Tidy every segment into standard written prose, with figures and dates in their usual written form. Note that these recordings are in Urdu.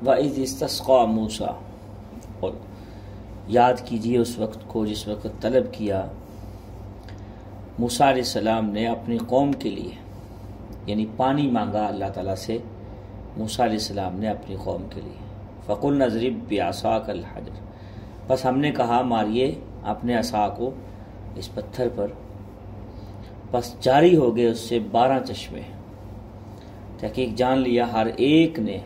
وَإِذِ اسْتَسْقَىٰ مُوسیٰ، اور یاد کیجیے اس وقت کو جس وقت طلب کیا موسیٰ علیہ السلام نے اپنی قوم کے لیے، یعنی پانی مانگا اللہ تعالیٰ سے موسیٰ علیہ السلام نے اپنی قوم کے لیے۔ فَقُلْنَا اضْرِب بِعَصَاكَ الْحَجَرَ، بس ہم نے کہا ماریے اپنے عصا کو اس پتھر پر، بس جاری ہو گئے اس سے 12 چشمے۔ تحقیق جان لیا ہر ایک نے،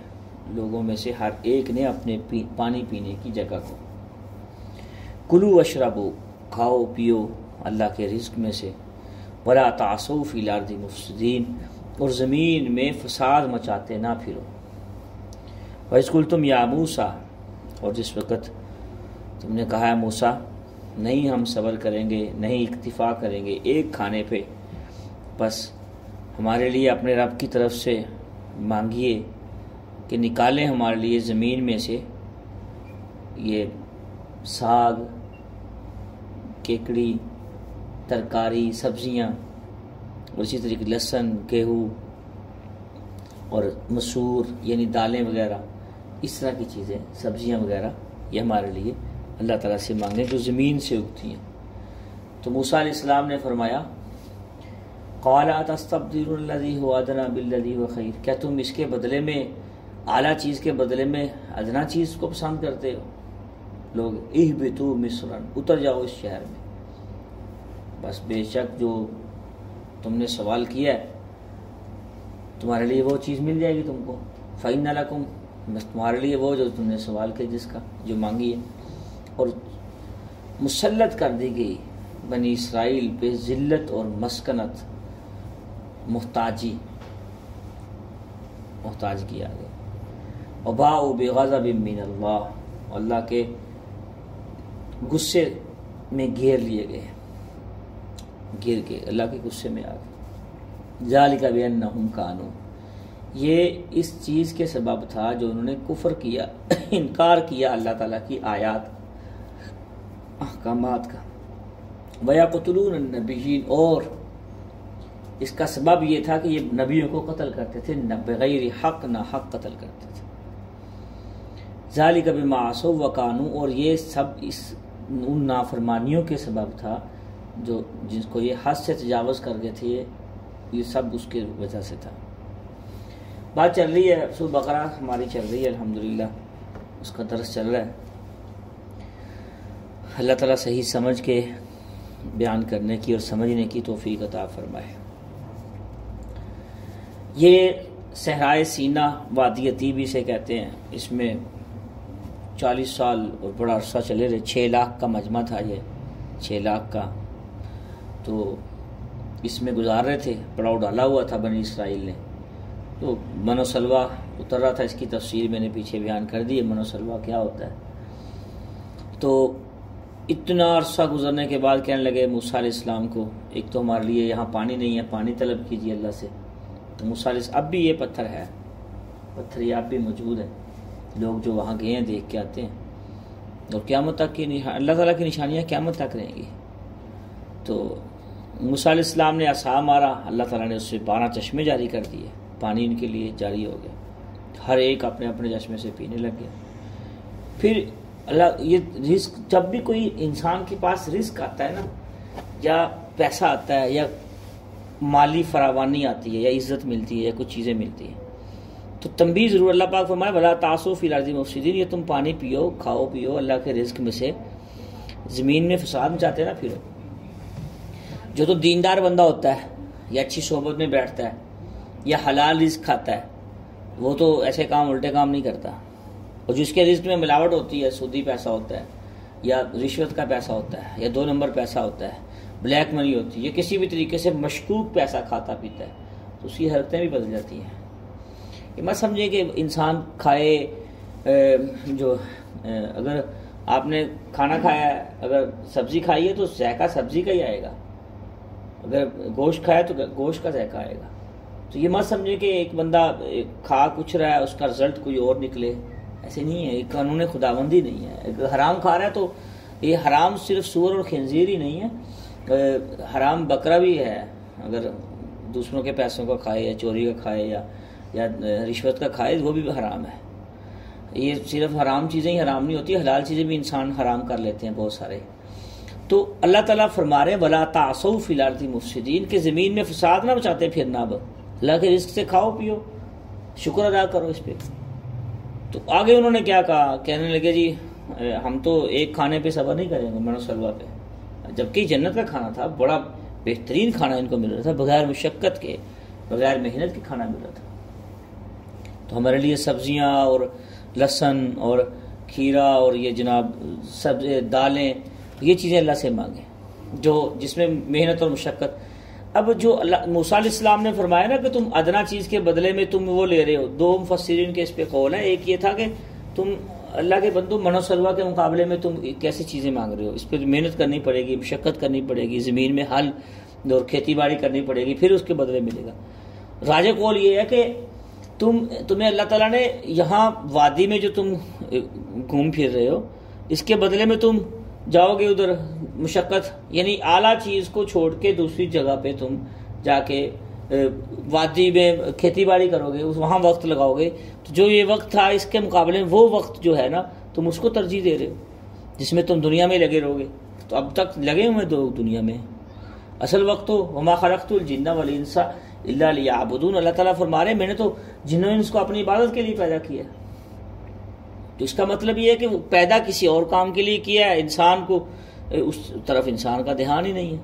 لوگوں میں سے ہر ایک نے اپنے پانی پینے کی جگہ کو۔ کلوا واشربوا، کھاؤ پیو اللہ کے رزق میں سے، ولا تعثوا فی الارض مفسدین، اور زمین میں فساد مچاتے نہ پھرو۔ وَإِذْ قُلْتُمْ یا موسیٰ، اور جس وقت تم نے کہا ہے موسیٰ نہیں ہم صبر کریں گے، نہیں اکتفا کریں گے ایک کھانے پہ، بس ہمارے لیے اپنے رب کی طرف سے مانگیے کہ نکالیں ہمارے لیے زمین میں سے یہ ساگ، کیکڑی، ترکاری، سبزیاں، اور اسی طریقے لہسن، گیہوں اور مسور یعنی دالیں وغیرہ، اس طرح کی چیزیں، سبزیاں وغیرہ، یہ ہمارے لیے اللہ تعالیٰ سے مانگیں جو زمین سے اگتی ہیں۔ تو موسیٰ علیہ السلام نے فرمایا قال اتستبدلون الذی هو ادنی بالذی هو خیر، کیا تم اس کے بدلے میں اعلیٰ چیز کے بدلے میں ادنا چیز کو پسند کرتے ہو؟ لوگ اہبطوا مصرا، اتر جاؤ اس شہر میں، بس بے شک جو تم نے سوال کیا ہے تمہارے لیے وہ چیز مل جائے گی تم کو، فإن لکم، بس تمہارے لیے وہ جو تم نے سوال کیا جس کا جو مانگی ہے۔ اور مسلط کر دی گئی بنی اسرائیل پہ ذلت اور مسکنت، محتاجی کیا گیا۔ وباءوا بغضب من اللہ، اللہ کے غصے میں گھیر لیے گئے، گر کے اللہ کے غصے میں آ گئے۔ ذالک بانہم کانوا، یہ اس چیز کے سبب تھا جو انہوں نے کفر کیا، انکار کیا اللہ تعالیٰ کی آیات احکامات کا۔ وَيَقْتُلُونَ النَّبِيِّينَ، اور اس کا سبب یہ تھا کہ یہ نبیوں کو قتل کرتے تھے بغیر حق، نہ حق قتل کرتے تھے۔ ذَلِكَ بِمَا عَصَوْا وَكَانُوا، اور یہ سب ان نافرمانیوں کے سبب تھا جو جس کو یہ حد سے تجاوز کر گئے تھے، یہ سب اس کی وجہ سے تھا۔ بات چل رہی ہے سورۃ بقرہ ہماری چل رہی ہے الحمدللہ، اس کا درس چل رہا ہے۔ اللہ تعالیٰ صحیح سمجھ کے بیان کرنے کی اور سمجھنے کی توفیق عطا فرمائے۔ یہ صحرائے سینا وادی طیبی سے کہتے ہیں، اس میں 40 سال اور بڑا عرصہ چلے رہے، 6 لاکھ کا مجمع تھا یہ، 6 لاکھ کا، تو اس میں گزار رہے تھے، پڑاؤ ڈالا ہوا تھا بنی اسرائیل نے۔ تو من و سلوہ اتر رہا تھا، اس کی تفسیر میں نے پیچھے بیان کر دی ہے من و سلوہ کیا ہوتا ہے۔ تو اتنا عرصہ گزرنے کے بعد کہنے لگے موسیٰ علیہ السلام کو، ایک تو ہمارے لیے یہاں پانی نہیں ہے، پانی طلب کیجیے اللہ سے۔ تو موسیٰ علیہ السلام، اب بھی یہ پتھر ہے، پتھر یہ اب بھی موجود ہے، لوگ جو وہاں گئے ہیں دیکھ کے آتے ہیں، اور قیامت تک کی اللہ تعالیٰ کی نشانیاں قیامت تک رہیں گی۔ تو موسیٰ علیہ السلام نے عصا مارا، اللہ تعالیٰ نے اس سے 12 چشمے جاری کر دیے، پانی ان کے لیے جاری ہو گیا، ہر ایک اپنے اپنے چشمے سے پینے لگ گیا۔ پھر اللہ، یہ رزق، جب بھی کوئی انسان کے پاس رزق آتا ہے نا، یا پیسہ آتا ہے، یا مالی فراوانی آتی ہے، یا عزت ملتی ہے، یا کچھ چیزیں ملتی ہیں، تو تنبیہ ضرور اللہ پاک فرمائے وَلَا تَعْثُوا فِي الْأَرْضِ مُفْسِدِينَ، یہ تم پانی پیو، کھاؤ پیو اللہ کے رزق میں سے، زمین میں فساد مچاتے نہ پھرو۔ جو تو دیندار بندہ ہوتا ہے، یا اچھی صحبت میں بیٹھتا ہے، یا حلال رزق کھاتا ہے، وہ تو ایسے کام، الٹے کام نہیں کرتا۔ اور جس کے رزق میں ملاوٹ ہوتی ہے، سودی پیسہ ہوتا ہے، یا رشوت کا پیسہ ہوتا ہے، یا 2 نمبر پیسہ ہوتا ہے، بلیک منی ہوتی ہے، یا کسی بھی طریقے سے مشکوک پیسہ کھاتا پیتا ہے، تو اس کی حرکتیں بھی بدل جاتی ہیں۔ یہ مت سمجھیں کہ انسان کھائے، جو اگر آپ نے کھانا کھایا ہے، اگر سبزی کھائی ہے تو ذائقہ سبزی کا ہی آئے گا، اگر گوشت کھایا تو گوشت کا ذائقہ آئے گا۔ تو یہ مت سمجھیں کہ ایک بندہ کھا کچھ رہا ہے، اس کا رزلٹ کوئی اور نکلے، ایسے نہیں ہے، یہ قانون خداوندی نہیں ہے۔ اگر حرام کھا رہا ہے تو یہ حرام صرف سور اور خنزیر ہی نہیں ہے، حرام بکرا بھی ہے، اگر دوسروں کے پیسوں کا کھائے، یا چوری کا کھائے، یا رشوت کا کھائے، وہ بھی حرام ہے۔ یہ صرف حرام چیزیں ہی حرام نہیں ہوتی، حلال چیزیں بھی انسان حرام کر لیتے ہیں بہت سارے. تو اللہ تعالیٰ فرما رہے ہیں وَلَا تَعْثَوْا فِي الْأَرْضِ مُفْسِدِينَ کہ زمین میں فساد نہ مچاتے پھرنا. اب اللہ کے رزق سے کھاؤ پیو، شکر ادا کرو اس پہ. تو آگے انہوں نے کیا کہا، کہنے لگے جی ہم تو ایک کھانے پہ صبر نہیں کریں گے من و سلوہ پہ، جبکہ جنت کا کھانا تھا، بڑا بہترین کھانا ان کو مل رہا تھا، بغیر مشقت کے بغیر محنت کے کھانا مل رہا تھا. تو ہمارے لیے سبزیاں اور لہسن اور کھیرا اور یہ جناب سبزی دالیں، یہ چیزیں اللہ سے مانگیں جو جس میں محنت اور مشقت. اب جو اللہ موسیٰ علیہ السلام نے فرمایا نا کہ تم ادنا چیز کے بدلے میں تم وہ لے رہے ہو، دو مفسرین کے اس پہ قول ہے. ایک یہ تھا کہ تم اللہ کے بندو من و سلوہ کے مقابلے میں تم کیسی چیزیں مانگ رہے ہو، اس پہ محنت کرنی پڑے گی، مشقت کرنی پڑے گی، زمین میں ہل اور کھیتی باڑی کرنی پڑے گی، پھر اس کے بدلے ملے گا. راجہ قول یہ ہے کہ تمہیں اللہ تعالیٰ نے یہاں وادی میں جو تم گھوم پھر رہے ہو اس کے بدلے میں تم جاؤ گے ادھر مشقت، یعنی اعلیٰ چیز کو چھوڑ کے دوسری جگہ پہ تم جا کے وادی میں کھیتی باڑی کرو گے، وہاں وقت لگاؤ گے. تو جو یہ وقت تھا اس کے مقابلے میں وہ وقت جو ہے نا تم اس کو ترجیح دے رہے ہو جس میں تم دنیا میں لگے رہو گے. تو اب تک لگے ہوئے دو دنیا میں، اصل وقت تو وما خلقت الجن والانس الا لیعبدون. اللہ تعالیٰ فرما رہے ہیں میں نے تو جن و انس کو اپنی عبادت کے لیے پیدا کیا. تو اس کا مطلب یہ ہے کہ وہ پیدا کسی اور کام کے لیے کیا ہے، انسان کو اس طرف انسان کا دھیان ہی نہیں ہے.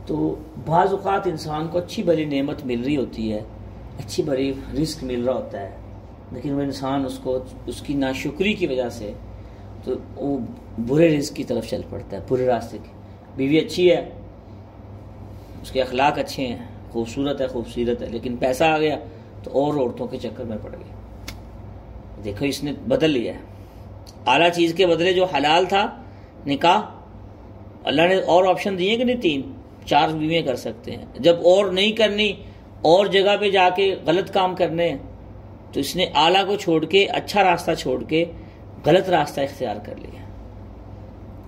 تو بعض اوقات انسان کو اچھی بڑی نعمت مل رہی ہوتی ہے، اچھی بڑی رزق مل رہا ہوتا ہے، لیکن وہ انسان اس کی ناشکری کی وجہ سے تو وہ برے رزق کی طرف چل پڑتا ہے، برے راستے کی. بیوی اچھی ہے، اس کے اخلاق اچھے ہیں، خوبصورت ہے، لیکن پیسہ آ گیا تو اور عورتوں کے چکر میں پڑ گیا. دیکھو اس نے بدل لیا ہے. اعلیٰ چیز کے بدلے جو حلال تھا نکاح، اللہ نے اور آپشن دیے کہ نہیں، 3-4 بیویاں کر سکتے ہیں. جب اور نہیں کرنی، اور جگہ پہ جا کے غلط کام کرنے ہیں، تو اس نے اعلیٰ کو چھوڑ کے اچھا راستہ چھوڑ کے غلط راستہ اختیار کر لیا.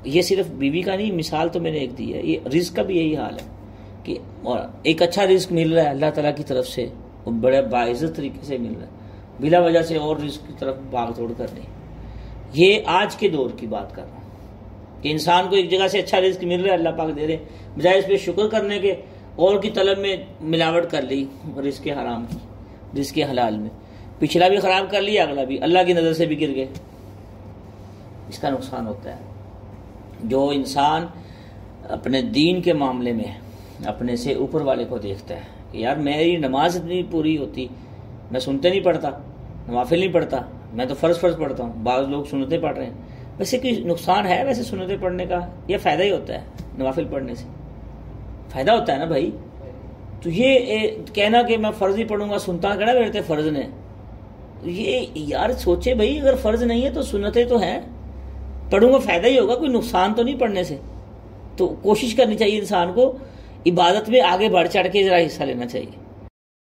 یہ صرف بیوی کا نہیں، مثال تو میں نے ایک دی ہے، یہ رزق کا بھی یہی حال ہے کہ ایک اچھا رزق مل رہا ہے اللہ تعالیٰ کی طرف سے، وہ بڑے باعزت طریقے سے مل رہا ہے، بلا وجہ سے اور رزق کی طرف بھاگ توڑ کر نہیں. یہ آج کے دور کی بات کر رہا ہوں کہ انسان کو ایک جگہ سے اچھا رزق مل رہا ہے، اللہ پاک دے رہے، بجائے اس پہ شکر کرنے کے اور کی طلب میں ملاوٹ کر لی رزق حرام کی، رزق حلال میں. پچھلا بھی خراب کر لیا، اگلا بھی، اللہ کی نظر سے بھی گر گئے. اس کا نقصان ہوتا ہے. جو انسان اپنے دین کے معاملے میں اپنے سے اوپر والے کو دیکھتا ہے کہ یار میری نماز اتنی پوری ہوتی، میں سنتے نہیں پڑھتا، نوافل نہیں پڑھتا، میں تو فرض پڑھتا ہوں، بعض لوگ سنتیں پڑھ رہے ہیں. ویسے کوئی نقصان ہے ویسے سنتیں پڑھنے کا، یہ فائدہ ہی ہوتا ہے نوافل پڑھنے سے، فائدہ ہوتا ہے نا بھائی. تو یہ کہنا کہ میں فرض ہی پڑھوں گا، سنتا کہنا میرے فرض نے، یہ یار سوچے بھائی اگر فرض نہیں ہے تو سنتیں تو ہیں، پڑھوں گا فائدہ ہی ہوگا، کوئی نقصان تو نہیں پڑھنے سے. تو کوشش کرنی چاہیے انسان کو عبادت میں آگے بڑھ چڑھ کے ذرا حصہ لینا چاہیے.